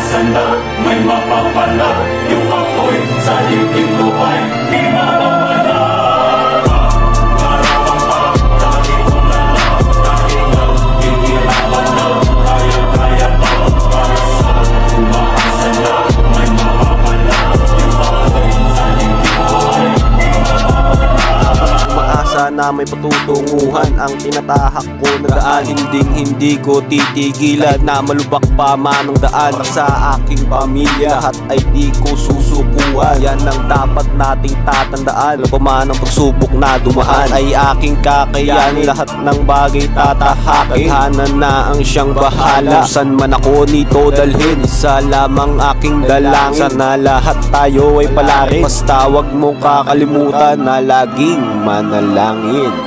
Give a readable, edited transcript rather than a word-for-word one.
umaasa na may mapapala. Yung apoy sa dibdib mo ay di mawawala. Maramang pa, dati kong lala, kahingal, hihirapan na, kaya-kaya to. Para sa umaasa na may mapapala. Yung apoy sa dibdib mo ay di mawawala. Umaasa na may patutunguhan ang tinatahak ko na daan. Hindi ko titigilan na malubak pa man ang daan. Sa aking pamilya lahat ay di ko susukuan. Yan ang dapat nating tatandaan. Paman ang pagsubok na dumaan ay aking kakayanin. Lahat ng bagay tatahakin. Tadhana na ang siyang bahala. Kung saan man ako nito dalhin, isa lamang aking dalangin. Sana lahat tayo ay palarin. Basta wag mo kakalimutan na laging manalangin.